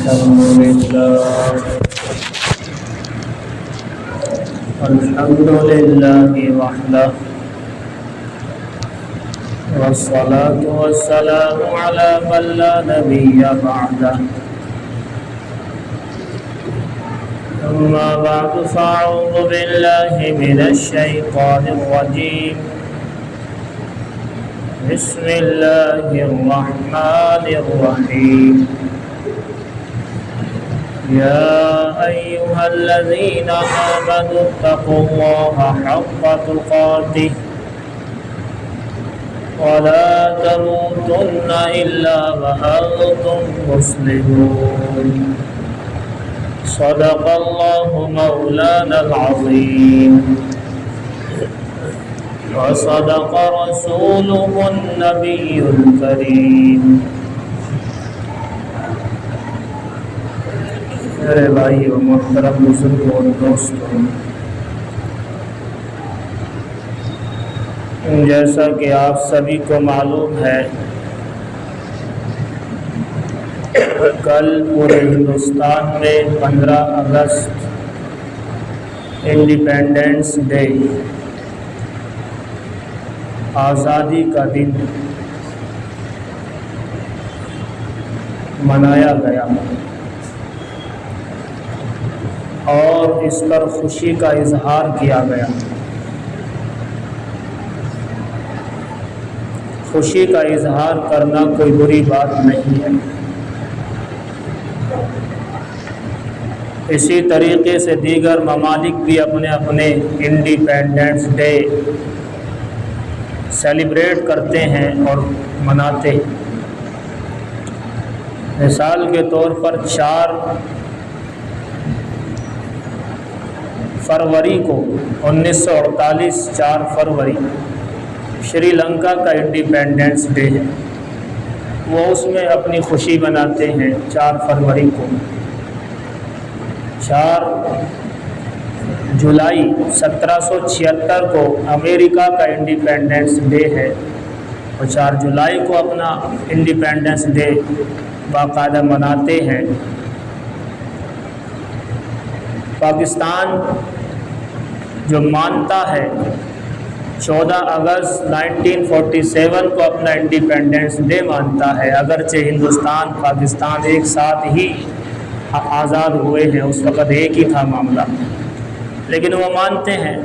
الحمد لله وحده والصلاة والسلام على من لا نبي بعده أما بعد فأعوذ بالله من الشيطان الرجيم بسم الله الرحمن الرحيم يا أيها الذين آمنوا اتقوا الله حق تقاته ولا تموتن إلا وأنتم مسلمون صدق الله مولانا العظيم وصدق رسوله النبي الكريم میرے بھائی و محترم بزرگوں اور دوستوں، جیسا کہ آپ سبھی کو معلوم ہے، کل پورے ہندوستان میں 15 اگست انڈیپینڈنس ڈے، آزادی کا دن منایا گیا اور اس پر خوشی کا اظہار کیا گیا۔ خوشی کا اظہار کرنا کوئی بری بات نہیں ہے۔ اسی طریقے سے دیگر ممالک بھی اپنے اپنے انڈیپینڈنس ڈے سیلیبریٹ کرتے ہیں اور مناتے ہیں۔ مثال کے طور پر 4 فروری کو 1948 4 فروری شری لنکا کا انڈیپینڈنس ڈے ہے، وہ اس میں اپنی خوشی مناتے ہیں۔ 4 فروری کو 4 جولائی 1776 کو امریکہ کا انڈیپینڈنس ڈے ہے، اور 4 جولائی کو اپنا انڈیپینڈنس ڈے باقاعدہ مناتے ہیں۔ پاکستان جو مانتا ہے 14 اگست 1947 کو اپنا انڈیپینڈنس ڈے مانتا ہے، اگرچہ ہندوستان پاکستان ایک ساتھ ہی آزاد ہوئے ہیں، اس وقت ایک ہی تھا معاملہ، لیکن وہ مانتے ہیں،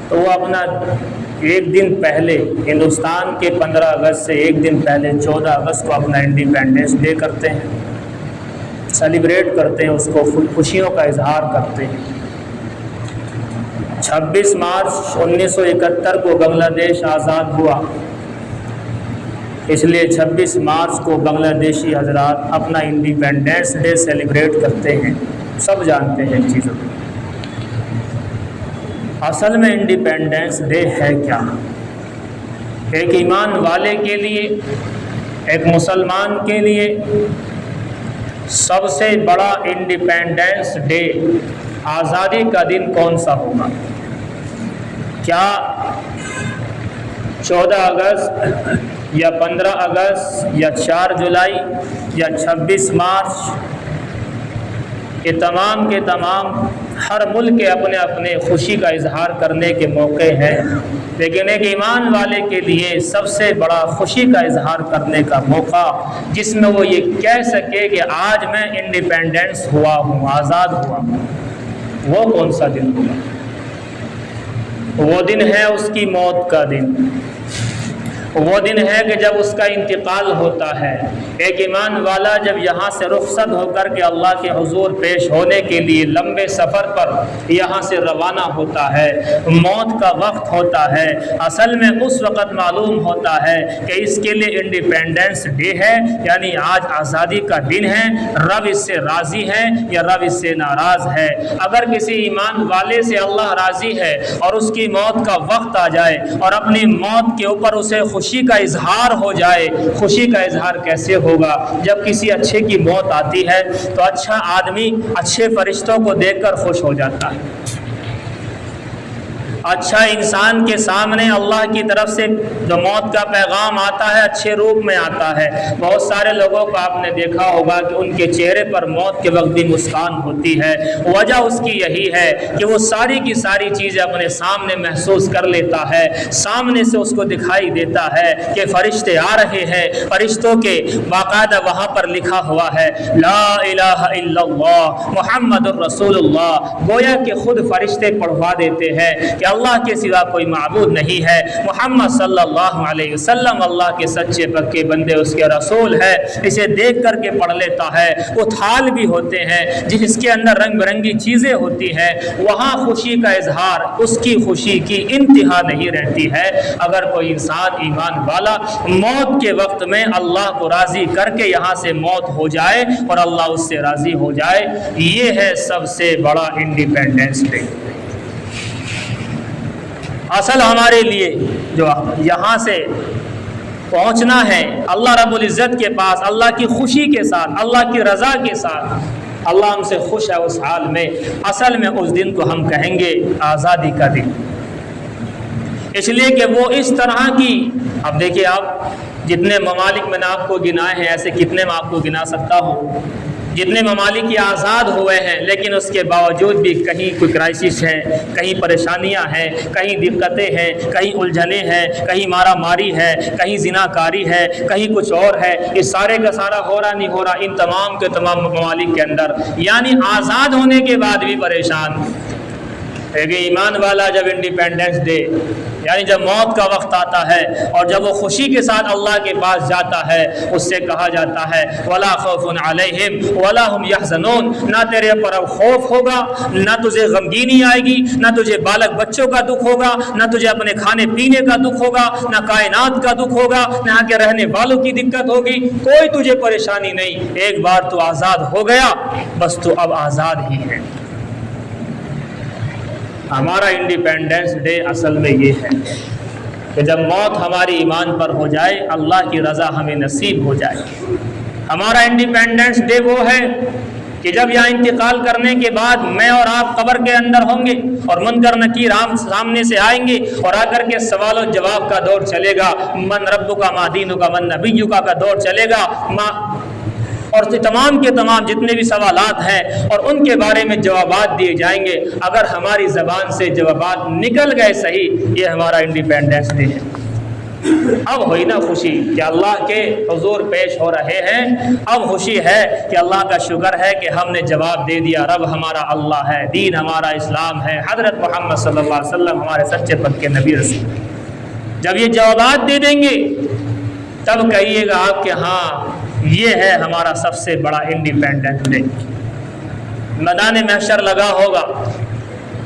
تو وہ اپنا ایک دن پہلے ہندوستان کے 15 اگست سے ایک دن پہلے 14 اگست کو اپنا انڈیپینڈنس ڈے کرتے ہیں، سیلیبریٹ کرتے ہیں، اس کو خوشیوں کا اظہار کرتے ہیں۔ 26 مارچ 1971 کو بنگلہ دیش آزاد ہوا، اس لیے 26 مارچ کو بنگلہ دیشی حضرات اپنا انڈیپینڈنس ڈے سیلیبریٹ کرتے ہیں، سب جانتے ہیں ان چیزوں کو۔ اصل میں انڈیپینڈنس ڈے ہے کیا؟ ایک ایمان والے کے لیے، ایک مسلمان کے لیے سب سے بڑا انڈیپینڈنس ڈے، آزادی کا دن کون سا ہوگا؟ کیا 14 اگست یا 15 اگست یا 4 جولائی یا 26 مارچ؟ یہ تمام کے تمام ہر ملک کے اپنے اپنے خوشی کا اظہار کرنے کے موقع ہیں، لیکن ایک ایمان والے کے لیے سب سے بڑا خوشی کا اظہار کرنے کا موقع، جس میں وہ یہ کہہ سکے کہ آج میں انڈیپینڈنس ہوا ہوں، آزاد ہوا ہوں، وہ کون سا دن ہوگا؟ وہ دن ہے اس کی موت کا دن، وہ دن ہے کہ جب اس کا انتقال ہوتا ہے۔ ایک ایمان والا جب یہاں سے رخصت ہو کر کے اللہ کے حضور پیش ہونے کے لیے لمبے سفر پر یہاں سے روانہ ہوتا ہے، موت کا وقت ہوتا ہے، اصل میں اس وقت معلوم ہوتا ہے کہ اس کے لیے انڈیپینڈنس ڈے ہے، یعنی آج آزادی کا دن ہے، رب اس سے راضی ہے یا رب اس سے ناراض ہے۔ اگر کسی ایمان والے سے اللہ راضی ہے اور اس کی موت کا وقت آ جائے اور اپنی موت کے اوپر اسے خوشی کا اظہار ہو جائے، خوشی کا اظہار کیسے ہوگا؟ جب کسی اچھے کی موت آتی ہے تو اچھا آدمی اچھے فرشتوں کو دیکھ کر خوش ہو جاتا ہے، اچھا انسان کے سامنے اللہ کی طرف سے جو موت کا پیغام آتا ہے اچھے روپ میں آتا ہے. بہت سارے لوگوں کو آپ نے دیکھا ہوگا کہ ان کے چہرے پر موت کے وقت بھی مسکان ہوتی ہے. وجہ اس کی یہی ہے کہ وہ ساری کی ساری چیزیں اپنے سامنے محسوس کر لیتا ہے, سامنے سے اس کو دکھائی دیتا ہے کہ فرشتے آ رہے ہیں. فرشتوں کے باقاعدہ وہاں پر لکھا ہوا ہے لا الہ الا اللہ محمد الرسول اللہ. گویا کہ خود فرشتے پڑھوا دیتے ہیں کہ اللہ کے سوا کوئی معبود نہیں ہے, محمد صلی اللہ علیہ وسلم اللہ کے سچے پکے بندے اس کے رسول ہے. اسے دیکھ کر کے پڑھ لیتا ہے. وہ تھال بھی ہوتے ہیں جس کے اندر رنگ برنگی چیزیں ہوتی ہیں, وہاں خوشی کا اظہار, اس کی خوشی کی انتہا نہیں رہتی ہے. اگر کوئی انسان ایمان والا موت کے وقت میں اللہ کو راضی کر کے یہاں سے موت ہو جائے اور اللہ اس سے راضی ہو جائے, یہ ہے سب سے بڑا انڈیپینڈنس ڈے. اصل ہمارے لیے جو یہاں سے پہنچنا ہے اللہ رب العزت کے پاس, اللہ کی خوشی کے ساتھ, اللہ کی رضا کے ساتھ, اللہ ہم سے خوش ہے اس حال میں. اصل میں اس دن کو ہم کہیں گے آزادی کا دن, اس لیے کہ وہ اس طرح کی, اب دیکھیے آپ جتنے ممالک میں نے آپ کو گنائے ہیں ایسے کتنے میں آپ کو گنا سکتا ہوں, جتنے ممالک یہ آزاد ہوئے ہیں, لیکن اس کے باوجود بھی کہیں کوئی کرائسس ہے, کہیں پریشانیاں ہیں, کہیں دقتیں ہیں, کہیں الجھنیں ہیں, کہیں مارا ماری ہے, کہیں زنا کاری ہے, کہیں کچھ اور ہے. یہ سارے کا سارا ہو رہا نہیں ہو رہا ان تمام کے تمام ممالک کے اندر, یعنی آزاد ہونے کے بعد بھی پریشان. ایمان والا جب انڈیپینڈنس ڈے یعنی جب موت کا وقت آتا ہے اور جب وہ خوشی کے ساتھ اللہ کے پاس جاتا ہے, اس سے کہا جاتا ہے ولا خوف علیہم ولا هم يحزنون, نہ تیرے پر اب خوف ہوگا, نہ تجھے غمگینی آئے گی, نہ تجھے بالغ بچوں کا دکھ ہوگا, نہ تجھے اپنے کھانے پینے کا دکھ ہوگا, نہ کائنات کا دکھ ہوگا, نہ یہاں کے رہنے والوں کی دقت ہوگی, کوئی تجھے پریشانی نہیں. ایک بار تو آزاد ہو گیا بس تو اب آزاد ہی ہے. ہمارا انڈیپینڈنس ڈے اصل میں یہ ہے کہ جب موت ہماری ایمان پر ہو جائے, اللہ کی رضا ہمیں نصیب ہو جائے. ہمارا انڈیپینڈنس ڈے وہ ہے کہ جب یہاں انتقال کرنے کے بعد میں اور آپ قبر کے اندر ہوں گے اور منکر نکیر سامنے سے آئیں گے اور آ کر کے سوال و جواب کا دور چلے گا, من ربک ما دینک من نبیک کا دور چلے گا, اور تمام کے تمام جتنے بھی سوالات ہیں اور ان کے بارے میں جوابات دیے جائیں گے. اگر ہماری زبان سے جوابات نکل گئے صحیح, یہ ہمارا انڈیپینڈنس ڈے ہے. اب ہوئی نا خوشی کہ اللہ کے حضور پیش ہو رہے ہیں, اب خوشی ہے کہ اللہ کا شکر ہے کہ ہم نے جواب دے دیا, رب ہمارا اللہ ہے, دین ہمارا اسلام ہے, حضرت محمد صلی اللہ علیہ وسلم ہمارے سچے پکے نبی رسول. جب یہ جوابات دے دیں گے تب کہیے گا آپ کہ ہاں یہ ہے ہمارا سب سے بڑا انڈیپینڈنس ڈے. میدان محشر لگا ہوگا,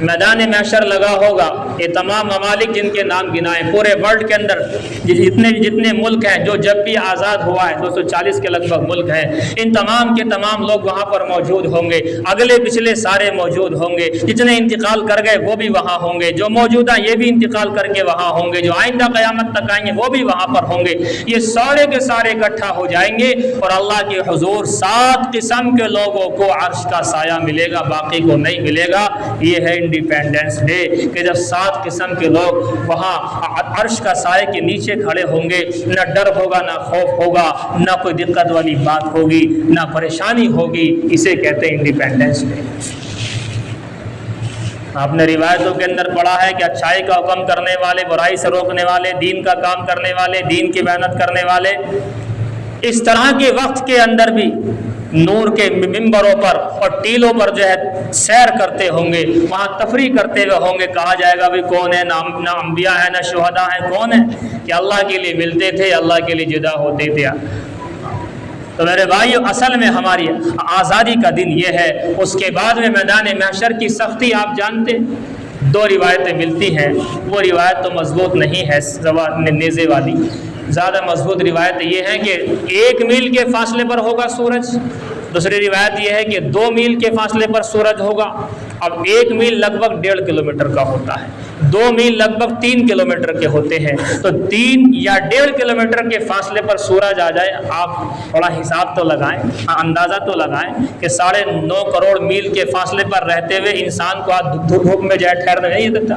میدان محشر لگا ہوگا. یہ تمام ممالک جن کے نام گنائے پورے ورلڈ کے اندر جتنے ملک ہیں, جو جب بھی آزاد ہوا ہے 240 کے لگ بھگ ملک ہیں, ان تمام کے تمام لوگ وہاں پر موجود ہوں گے. اگلے پچھلے سارے موجود ہوں گے, جتنے انتقال کر گئے وہ بھی وہاں ہوں گے, جو موجودہ یہ بھی انتقال کر کے وہاں ہوں گے, جو آئندہ قیامت تک آئیں گے وہ بھی وہاں پر ہوں گے. یہ سارے کے سارے اکٹھا ہو جائیں گے اور اللہ کے حضور 7 قسم کے لوگوں کو عرش کا سایہ ملے گا, باقی کو نہیں ملے گا. یہ ہے انڈیپینڈنس ڈے کہ جب 7 قسم کے لوگ وہاں عرش کا سائے کے نیچے کھڑے ہوں گے, نہ ڈر ہوگا, نہ خوف ہوگا, نہ کوئی دقت والی بات ہوگی, نہ پریشانی ہوگی. اسے کہتے ہیں انڈیپینڈنس ڈے. آپ نے روایتوں کے اندر پڑھا ہے کہ اچھائی کا حکم کرنے والے, برائی سے روکنے والے, دین کا کام کرنے والے, دین کی محنت کرنے والے, اس طرح کے وقت کے اندر بھی نور کے ممبروں پر اور ٹیلوں پر جو ہے سیر کرتے ہوں گے, وہاں تفریح کرتے ہوئے ہوں گے. کہا جائے گا بھی کون ہے, نہ انبیاء ہیں, نہ شہداء ہیں, کون ہے کہ اللہ کے لیے ملتے تھے, اللہ کے لیے جدا ہوتے تھے. تو میرے بھائیو اصل میں ہماری آزادی کا دن یہ ہے. اس کے بعد میں میدان محشر کی سختی آپ جانتے, 2 روایتیں ملتی ہیں. وہ روایت تو مضبوط نہیں ہے نیزے والی, زیادہ مضبوط روایت یہ ہے کہ 1 میل کے فاصلے پر ہوگا سورج. دوسری روایت یہ ہے کہ 2 میل کے فاصلے پر سورج ہوگا. اب 1 میل لگ بھگ 1.5 کلومیٹر کا ہوتا ہے, 2 میل لگ بھگ 3 کلومیٹر کے ہوتے ہیں. تو 3 یا 1.5 کلومیٹر کے فاصلے پر سورج آ جائے, آپ تھوڑا حساب تو لگائیں, اندازہ تو لگائیں کہ 9.5 کروڑ میل کے فاصلے پر رہتے ہوئے انسان کو دھوپ میں جائے ٹھہرنے نہیں دیتا.